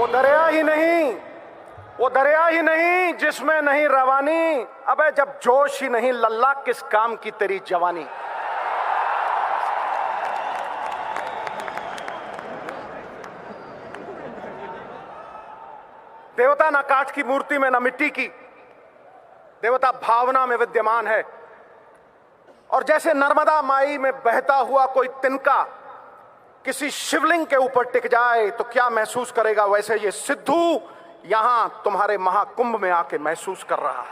वो दरिया ही नहीं, वो दरिया ही नहीं जिसमें नहीं रवानी। अबे जब जोश ही नहीं लल्ला, किस काम की तेरी जवानी। देवता ना काठ की मूर्ति में, ना मिट्टी की, देवता भावना में विद्यमान है। और जैसे नर्मदा माई में बहता हुआ कोई तिनका किसी शिवलिंग के ऊपर टिक जाए तो क्या महसूस करेगा, वैसे ये सिद्धू यहां तुम्हारे महाकुंभ में आके महसूस कर रहा है।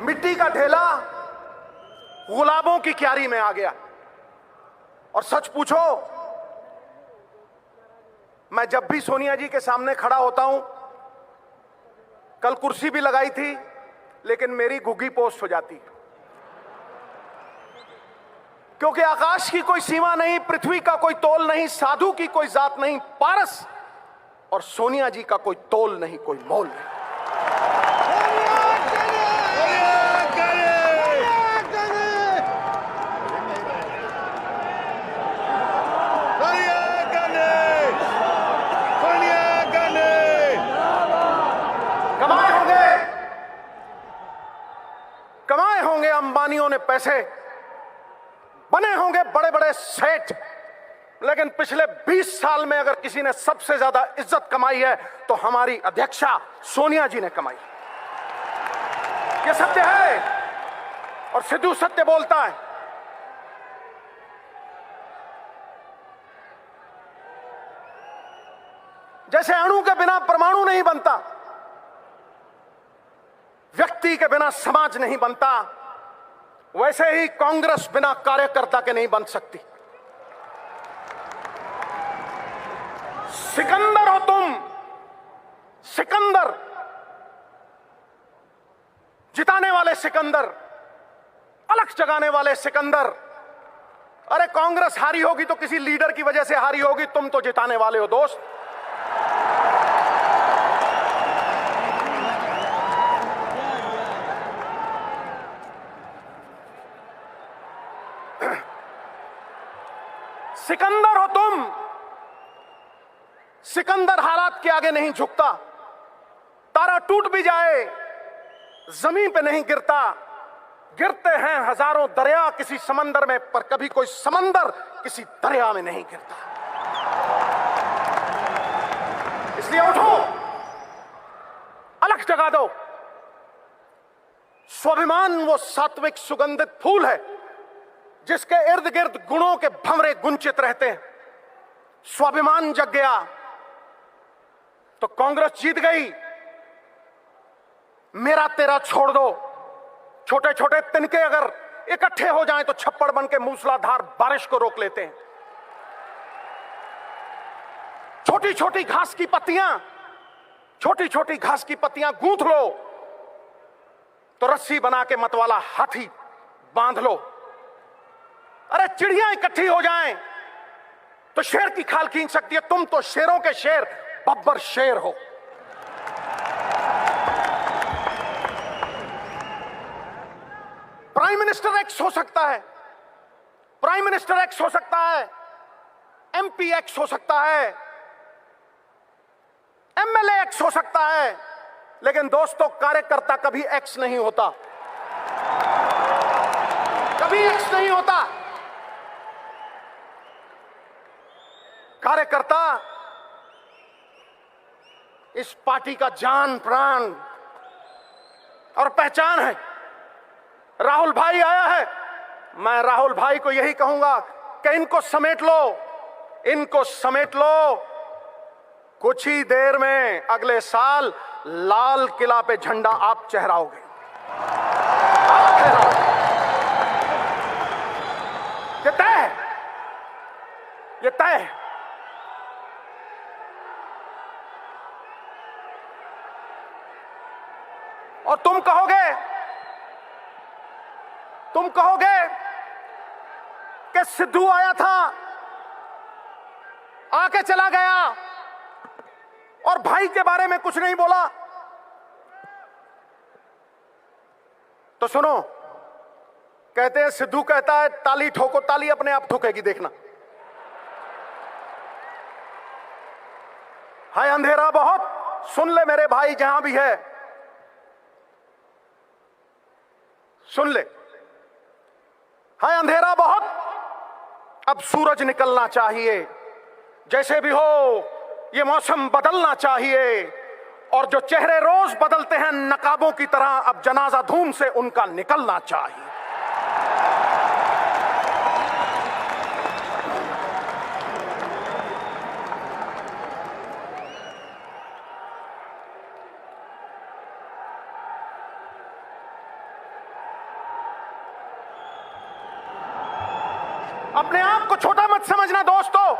मिट्टी का ढेला गुलाबों की क्यारी में आ गया। और सच पूछो, मैं जब भी सोनिया जी के सामने खड़ा होता हूं, कल कुर्सी भी लगाई थी लेकिन मेरी घुग्गी पोस्ट हो जाती, क्योंकि आकाश की कोई सीमा नहीं, पृथ्वी का कोई तोल नहीं, साधु की कोई जात नहीं, पारस और सोनिया जी का कोई तोल नहीं, कोई मोल नहीं। कमाए होंगे अंबानियों ने पैसे, बने होंगे बड़े बड़े सेठ, लेकिन पिछले 20 साल में अगर किसी ने सबसे ज्यादा इज्जत कमाई है तो हमारी अध्यक्षा सोनिया जी ने कमाई। यह सत्य है और सिद्धू सत्य बोलता है। जैसे अणु के बिना परमाणु नहीं बनता, व्यक्ति के बिना समाज नहीं बनता, वैसे ही कांग्रेस बिना कार्यकर्ता के नहीं बन सकती। सिकंदर हो तुम, सिकंदर, जिताने वाले सिकंदर, अलग जगाने वाले सिकंदर। अरे कांग्रेस हारी होगी तो किसी लीडर की वजह से हारी होगी, तुम तो जिताने वाले हो दोस्त। सिकंदर हो तुम, सिकंदर हालात के आगे नहीं झुकता। तारा टूट भी जाए जमीन पे नहीं गिरता, गिरते हैं हजारों दरिया किसी समंदर में, पर कभी कोई समंदर किसी दरिया में नहीं गिरता। इसलिए उठो, अलग जगा दो। स्वाभिमान वो सात्विक सुगंधित फूल है जिसके इर्द गिर्द गुणों के भंवरे गुंचित रहते हैं। स्वाभिमान जग गया तो कांग्रेस जीत गई। मेरा तेरा छोड़ दो। छोटे छोटे तिनके अगर इकट्ठे हो जाएं तो छप्पड़ बन के मूसलाधार बारिश को रोक लेते हैं। छोटी छोटी घास की पत्तियां, छोटी छोटी घास की पत्तियां गूंथ लो तो रस्सी बना के मतवाला हाथी बांध लो। अरे चिड़ियां इकट्ठी हो जाएं तो शेर की खाल खींच सकती है। तुम तो शेरों के शेर, बब्बर शेर हो। प्राइम मिनिस्टर एक्स हो सकता है, प्राइम मिनिस्टर एक्स हो सकता है, एमपी एक्स हो सकता है, एमएलए एक्स हो सकता है, लेकिन दोस्तों कार्यकर्ता कभी एक्स नहीं होता, कभी एक्स नहीं होता। कार्यकर्ता इस पार्टी का जान प्राण और पहचान है। राहुल भाई आया है, मैं राहुल भाई को यही कहूंगा कि इनको समेट लो, इनको समेट लो। कुछ ही देर में अगले साल लाल किला पे झंडा आप चहराओगे, आप फहराओगे। ये तय है, ये तय है। और तुम कहोगे कि सिद्धू आया था, आके चला गया और भाई के बारे में कुछ नहीं बोला। तो सुनो, कहते हैं सिद्धू कहता है ताली ठोको, ताली अपने आप ठोकेगी, देखना। है अंधेरा बहुत, सुन ले मेरे भाई जहां भी है, सुन ले। है अंधेरा बहुत, अब सूरज निकलना चाहिए। जैसे भी हो ये मौसम बदलना चाहिए, और जो चेहरे रोज बदलते हैं नकाबों की तरह, अब जनाजा धूम से उनका निकलना चाहिए। अपने आप को छोटा मत समझना दोस्तों,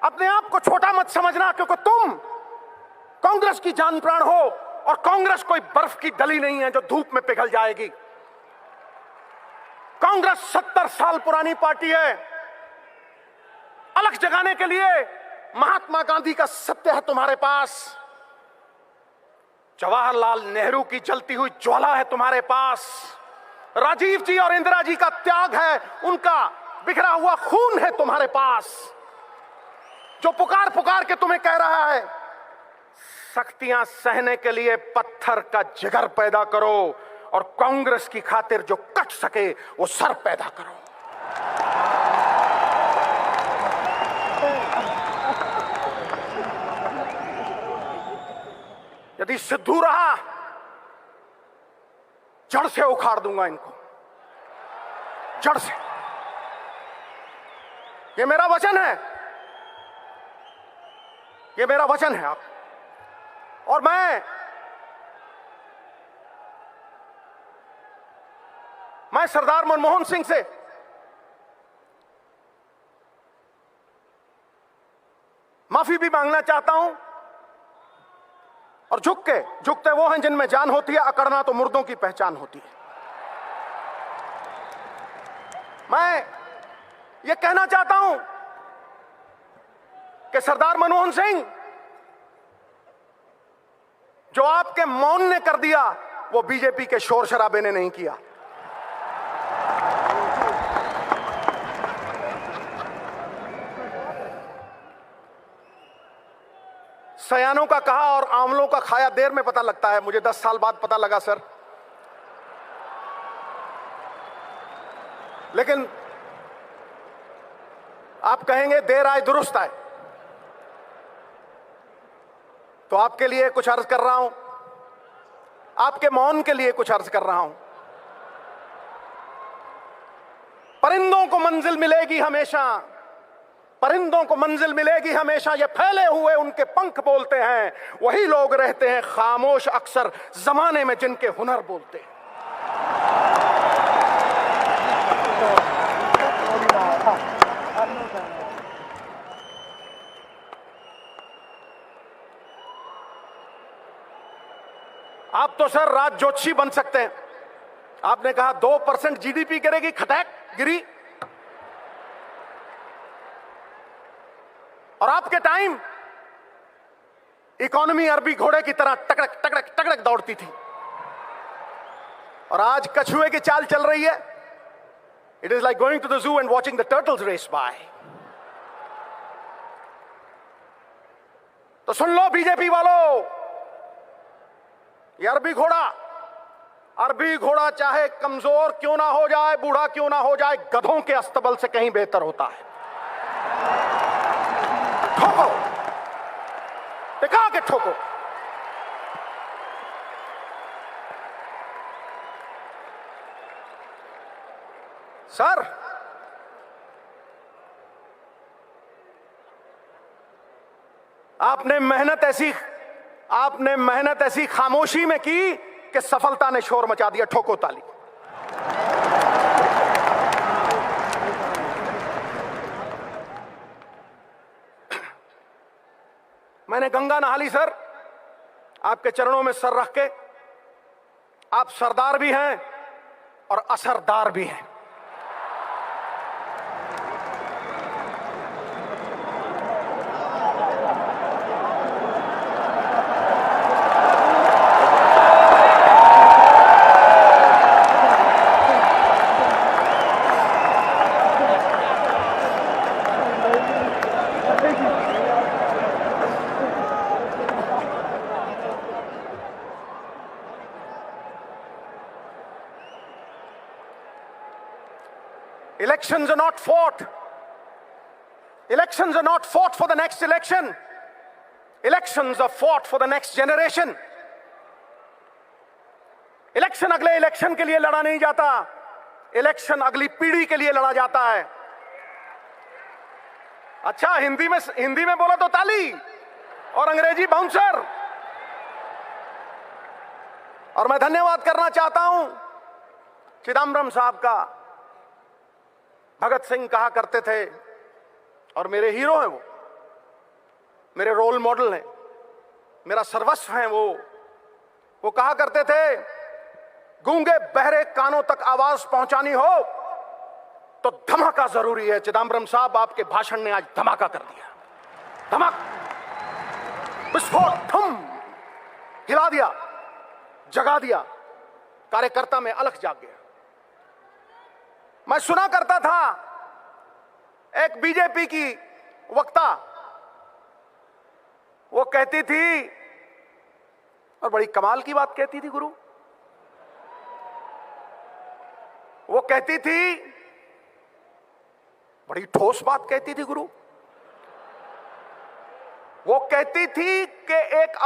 अपने आप को छोटा मत समझना, क्योंकि तुम कांग्रेस की जान प्राण हो, और कांग्रेस कोई बर्फ की डली नहीं है जो धूप में पिघल जाएगी। कांग्रेस 70 साल पुरानी पार्टी है। अलग जगाने के लिए महात्मा गांधी का सत्य है तुम्हारे पास, जवाहरलाल नेहरू की जलती हुई ज्वाला है तुम्हारे पास, राजीव जी और इंदिरा जी का त्याग है, उनका बिखरा हुआ खून है तुम्हारे पास, जो पुकार पुकार के तुम्हें कह रहा है सख्तियां सहने के लिए पत्थर का जिगर पैदा करो, और कांग्रेस की खातिर जो कट सके वो सर पैदा करो। यदि सिद्धू रहा, जड़ से उखाड़ दूंगा इनको, जड़ से। ये मेरा वचन है, ये मेरा वचन है। आप और मैं सरदार मनमोहन सिंह से माफी भी मांगना चाहता हूं, और झुकते वो हैं जिनमें जान होती है, अकड़ना तो मुर्दों की पहचान होती है। मैं ये कहना चाहता हूं कि सरदार मनमोहन सिंह, जो आपके मौन ने कर दिया वो बीजेपी के शोर शराबे ने नहीं किया। सयानों का कहा और आंवलों का खाया देर में पता लगता है, मुझे 10 साल बाद पता लगा सर। लेकिन आप कहेंगे देर आए दुरुस्त आए, तो आपके लिए कुछ अर्ज कर रहा हूं, आपके मौन के लिए कुछ अर्ज कर रहा हूं। परिंदों को मंजिल मिलेगी हमेशा, परिंदों को मंजिल मिलेगी हमेशा, ये फैले हुए उनके पंख बोलते हैं, वही लोग रहते हैं खामोश अक्सर जमाने में जिनके हुनर बोलते हैं। आप तो सर राज जोशी बन सकते हैं। आपने कहा 2% जीडीपी गिरेगी, खटैक गिरी, और आपके टाइम इकोनॉमी अरबी घोड़े की तरह टकड़क टकड़क टकड़क दौड़ती थी, और आज कछुए की चाल चल रही है। It is like going to the zoo and watching the turtles race by. तो सुन लो बीजेपी वालों, ये अरबी घोड़ा चाहे कमजोर क्यों ना हो जाए, बूढ़ा क्यों ना हो जाए, गधों के अस्तबल से कहीं बेहतर होता है। ठोको, टिका के ठोको। सर आपने मेहनत ऐसी खामोशी में की कि सफलता ने शोर मचा दिया। ठोको ताली। मैंने गंगा नहा ली सर, आपके चरणों में सर रख के। आप सरदार भी हैं और असरदार भी हैं। Elections are not fought. Elections are not fought for the next election. Elections are fought for the next generation. Election अगले इलेक्शन के लिए लड़ा नहीं जाता, इलेक्शन अगली पीढ़ी के लिए लड़ा जाता है। अच्छा, हिंदी में बोला तो ताली और अंग्रेजी बाउंसर। और मैं धन्यवाद करना चाहता हूं चिदम्बरम साहब का। भगत सिंह कहा करते थे, और मेरे हीरो हैं वो, मेरे रोल मॉडल हैं, मेरा सर्वस्व हैं वो कहा करते थे, गूंगे बहरे कानों तक आवाज पहुंचानी हो तो धमाका जरूरी है। चिदम्बरम साहब, आपके भाषण ने आज धमाका कर दिया। धमाक, विस्फोट, थम, हिला दिया, जगा दिया, कार्यकर्ता में अलख जाग गया। मैं सुना करता था एक बीजेपी की वक्ता, वो कहती थी, और बड़ी कमाल की बात कहती थी गुरु, वो कहती थी, बड़ी ठोस बात कहती थी गुरु, वो कहती थी कि एक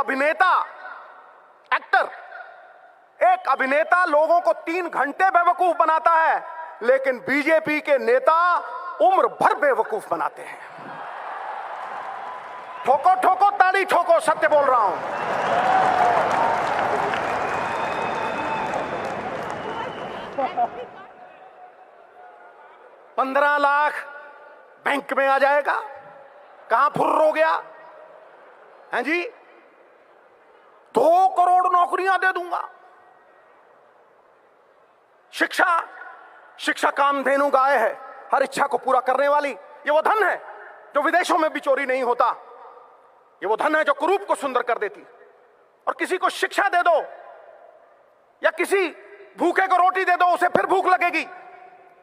अभिनेता लोगों को 3 घंटे बेवकूफ बनाता है, लेकिन बीजेपी के नेता उम्र भर बेवकूफ बनाते हैं। ठोको ठोको ताली ठोको, सत्य बोल रहा हूं। $15 लाख बैंक में आ जाएगा, कहां फुर्र हो गया हैं जी? 2 करोड़ नौकरियां दे दूंगा। शिक्षा कामधेनु गाय है, हर इच्छा को पूरा करने वाली। ये वो धन है जो विदेशों में भी चोरी नहीं होता। ये वो धन है जो कुरूप को सुंदर कर देती। और किसी को शिक्षा दे दो या किसी भूखे को रोटी दे दो, उसे फिर भूख लगेगी,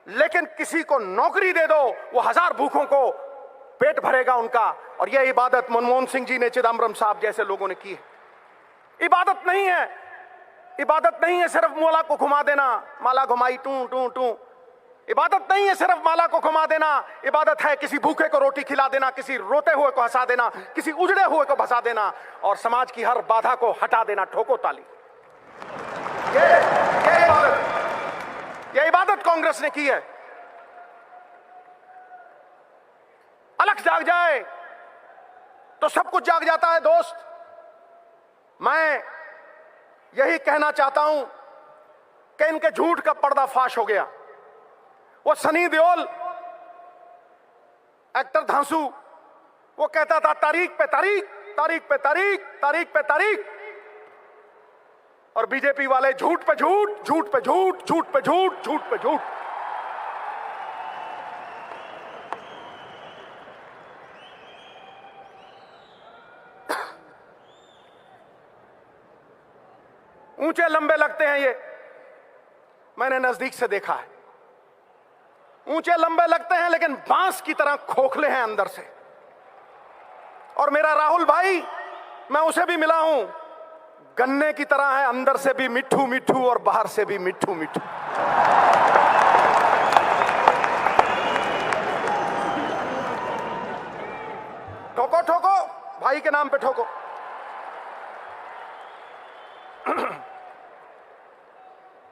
लेकिन किसी को नौकरी दे दो, वो 1000 भूखों को पेट भरेगा उनका। और यह इबादत मनमोहन सिंह जी ने, चिदम्बरम साहब जैसे लोगों ने की है। इबादत नहीं है सिर्फ माला को घुमा देना, माला घुमाई टू टू टू। इबादत नहीं है सिर्फ माला को घुमा देना, इबादत है किसी भूखे को रोटी खिला देना, किसी रोते हुए को हंसा देना, किसी उजड़े हुए को भसा देना, और समाज की हर बाधा को हटा देना। ठोको ताली। यह इबादत कांग्रेस ने की है। अलख जाग जाए तो सब कुछ जाग जाता है दोस्त। मैं यही कहना चाहता हूं कि इनके झूठ का पर्दाफाश हो गया। वो सनी देओल, एक्टर धांसू, वो कहता था तारीख पे तारीख, तारीख पे तारीख, तारीख पे तारीख, और बीजेपी वाले झूठ पे झूठ, झूठ पे झूठ, झूठ पे झूठ, झूठ पे झूठ। ऊंचे लंबे लगते हैं ये, मैंने नजदीक से देखा है। ऊंचे लंबे लगते हैं लेकिन बांस की तरह खोखले हैं अंदर से। और मेरा राहुल भाई, मैं उसे भी मिला हूं, गन्ने की तरह है, अंदर से भी मिठू मिठू और बाहर से भी मिठू मिठू। ठोको ठोको, भाई के नाम पे ठोको।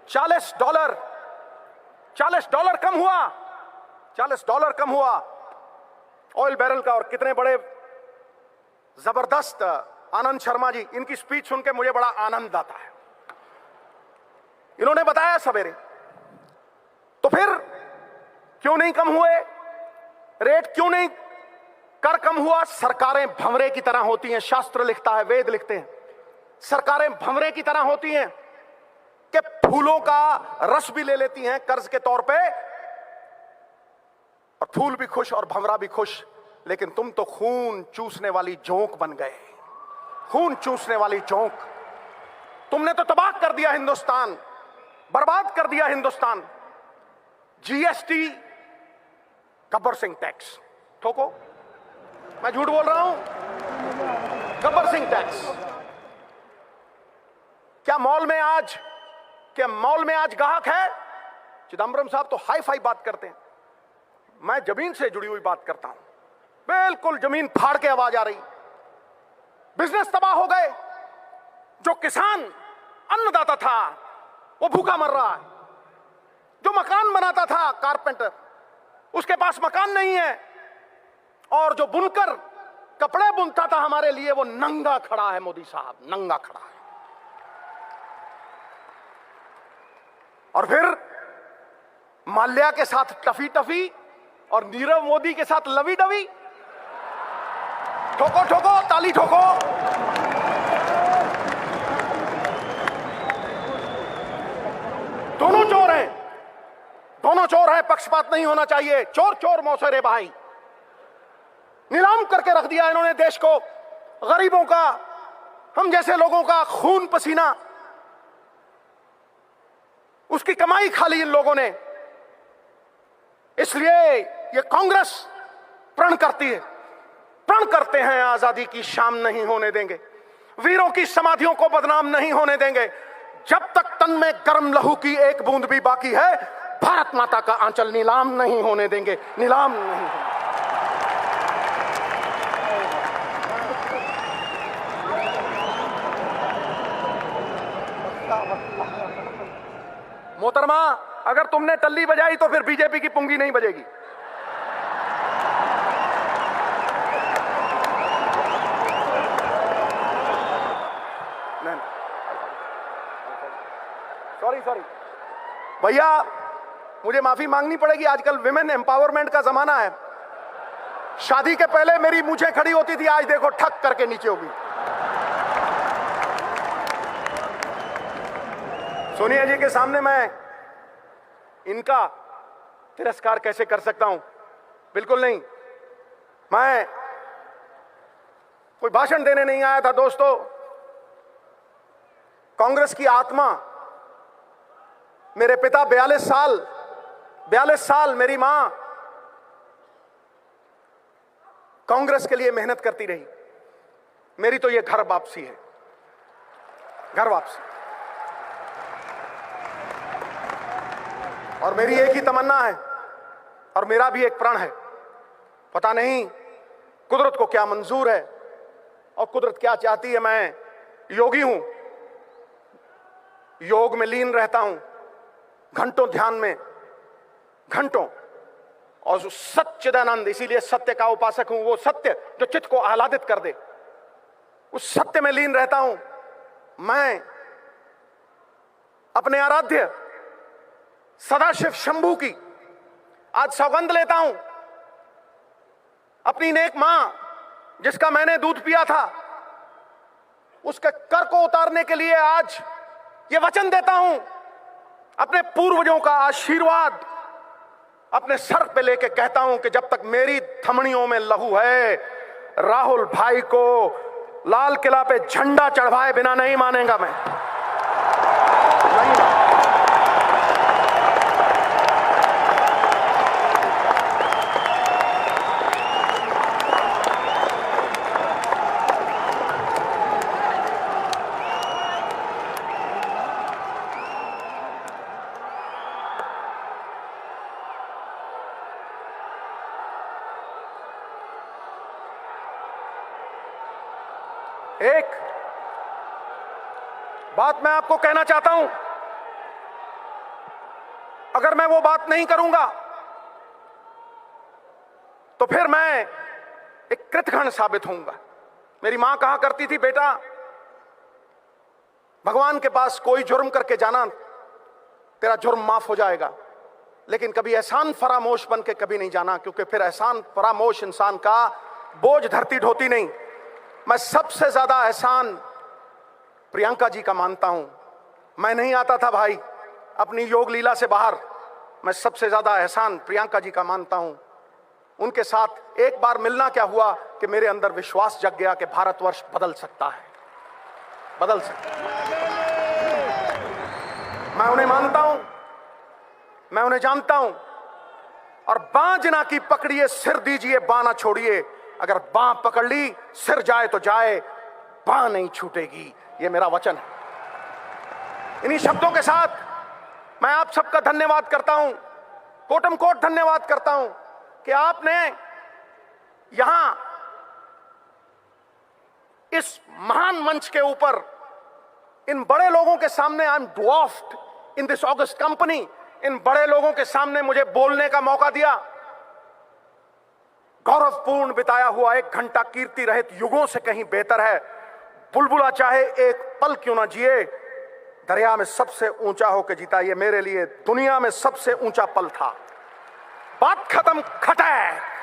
$40 कम हुआ, $40 कम हुआ ऑयल बैरल का। और कितने बड़े जबरदस्त आनंद शर्मा जी, इनकी स्पीच सुन के मुझे बड़ा आनंद आता है। इन्होंने बताया सवेरे, तो फिर क्यों नहीं कम हुए रेट, क्यों नहीं कर कम हुआ? सरकारें भंवरे की तरह होती हैं, शास्त्र लिखता है, वेद लिखते हैं, सरकारें भंवरे की तरह होती हैं कि फूलों का रस भी ले लेती हैं कर्ज के तौर पे, और फूल भी खुश और भंवरा भी खुश। लेकिन तुम तो खून चूसने वाली जोंक बन गए, खून चूसने वाली जोंक। तुमने तो तबाह कर दिया हिंदुस्तान, बर्बाद कर दिया हिंदुस्तान। जीएसटी, गब्बर सिंह टैक्स, ठोको, मैं झूठ बोल रहा हूं? गब्बर सिंह टैक्स। क्या मॉल में आज ग्राहक है? चिदम्बरम साहब तो हाई फाई बात करते हैं। मैं जमीन से जुड़ी हुई बात करता हूं, बिल्कुल जमीन फाड़ के आवाज आ रही। बिजनेस तबाह हो गए, जो किसान अन्नदाता था वो भूखा मर रहा है, जो मकान बनाता था कारपेंटर उसके पास मकान नहीं है, और जो बुनकर कपड़े बुनता था हमारे लिए वो नंगा खड़ा है। मोदी साहब नंगा खड़ा है। और फिर माल्या के साथ टफी टफी और नीरव मोदी के साथ लवी डवी। ठोको ठोको, ताली ठोको। दोनों चोर हैं, दोनों चोर हैं, पक्षपात नहीं होना चाहिए। चोर चोर मौसेरे भाई। नीलाम करके रख दिया इन्होंने देश को, गरीबों का, हम जैसे लोगों का खून पसीना, उसकी कमाई खा ली इन लोगों ने। इसलिए ये कांग्रेस प्रण करती है, प्रण करते हैं आजादी की शाम नहीं होने देंगे, वीरों की समाधियों को बदनाम नहीं होने देंगे। जब तक तन में गर्म लहू की एक बूंद भी बाकी है, भारत माता का आंचल नीलाम नहीं होने देंगे, नीलाम नहीं होने। मोहतरमा, अगर तुमने टल्ली बजाई तो फिर बीजेपी की पुंगी नहीं बजेगी। सॉरी भैया, मुझे माफी मांगनी पड़ेगी। आजकल विमेन एम्पावरमेंट का जमाना है। शादी के पहले मेरी मूंछें खड़ी होती थी, आज देखो ठक करके नीचे होगी। सोनिया जी के सामने मैं इनका तिरस्कार कैसे कर सकता हूं? बिल्कुल नहीं। मैं कोई भाषण देने नहीं आया था दोस्तों। कांग्रेस की आत्मा, मेरे पिता 42 साल मेरी मां कांग्रेस के लिए मेहनत करती रही। मेरी तो ये घर वापसी है, घर वापसी। और मेरी एक ही तमन्ना है और मेरा भी एक प्रण है। पता नहीं कुदरत को क्या मंजूर है और कुदरत क्या चाहती है। मैं योगी हूं, योग में लीन रहता हूं, घंटों ध्यान में, घंटों। और जो सच्चिदानंद, इसीलिए सत्य का उपासक हूं, वो सत्य जो चित्त को आह्लादित कर दे, उस सत्य में लीन रहता हूं। मैं अपने आराध्य सदाशिव शंभू की आज सौगंध लेता हूं। अपनी नेक मां जिसका मैंने दूध पिया था, उसके कर को उतारने के लिए आज ये वचन देता हूं। अपने पूर्वजों का आशीर्वाद अपने सर पे लेके कहता हूं कि जब तक मेरी धमनियों में लहू है, राहुल भाई को लाल किला पे झंडा चढ़वाए बिना नहीं मानेगा मैं, नहीं। एक बात मैं आपको कहना चाहता हूं, अगर मैं वो बात नहीं करूंगा तो फिर मैं एक कृतघ्न साबित होऊंगा। मेरी मां कहा करती थी, बेटा भगवान के पास कोई जुर्म करके जाना, तेरा जुर्म माफ हो जाएगा, लेकिन कभी एहसान फरामोश बन के कभी नहीं जाना, क्योंकि फिर एहसान फरामोश इंसान का बोझ धरती ढोती नहीं। मैं सबसे ज्यादा एहसान प्रियंका जी का मानता हूं। मैं नहीं आता था भाई अपनी योग लीला से बाहर, मैं सबसे ज्यादा एहसान प्रियंका जी का मानता हूं। उनके साथ एक बार मिलना क्या हुआ कि मेरे अंदर विश्वास जग गया कि भारतवर्ष बदल सकता है, बदल सकता है। मैं उन्हें मानता हूं, मैं उन्हें जानता हूं। और बाँ जना की पकड़िए, सिर दीजिए, बाँ ना छोड़िए। अगर बाँ पकड़ ली, सिर जाए तो जाए, बाँ नहीं छूटेगी। ये मेरा वचन है। इन्हीं शब्दों के साथ मैं आप सबका धन्यवाद करता हूं, कोटम कोट धन्यवाद करता हूं। कि आपने यहां इस महान मंच के ऊपर इन बड़े लोगों के सामने, I am dwarfed in this august company, इन बड़े लोगों के सामने मुझे बोलने का मौका दिया। गौरवपूर्ण बिताया हुआ 1 घंटा कीर्ति रहित युगों से कहीं बेहतर है। बुलबुला चाहे एक पल क्यों ना जिए, दरिया में सबसे ऊंचा होकर जीता। ये मेरे लिए दुनिया में सबसे ऊंचा पल था। बात खत्म, खटै।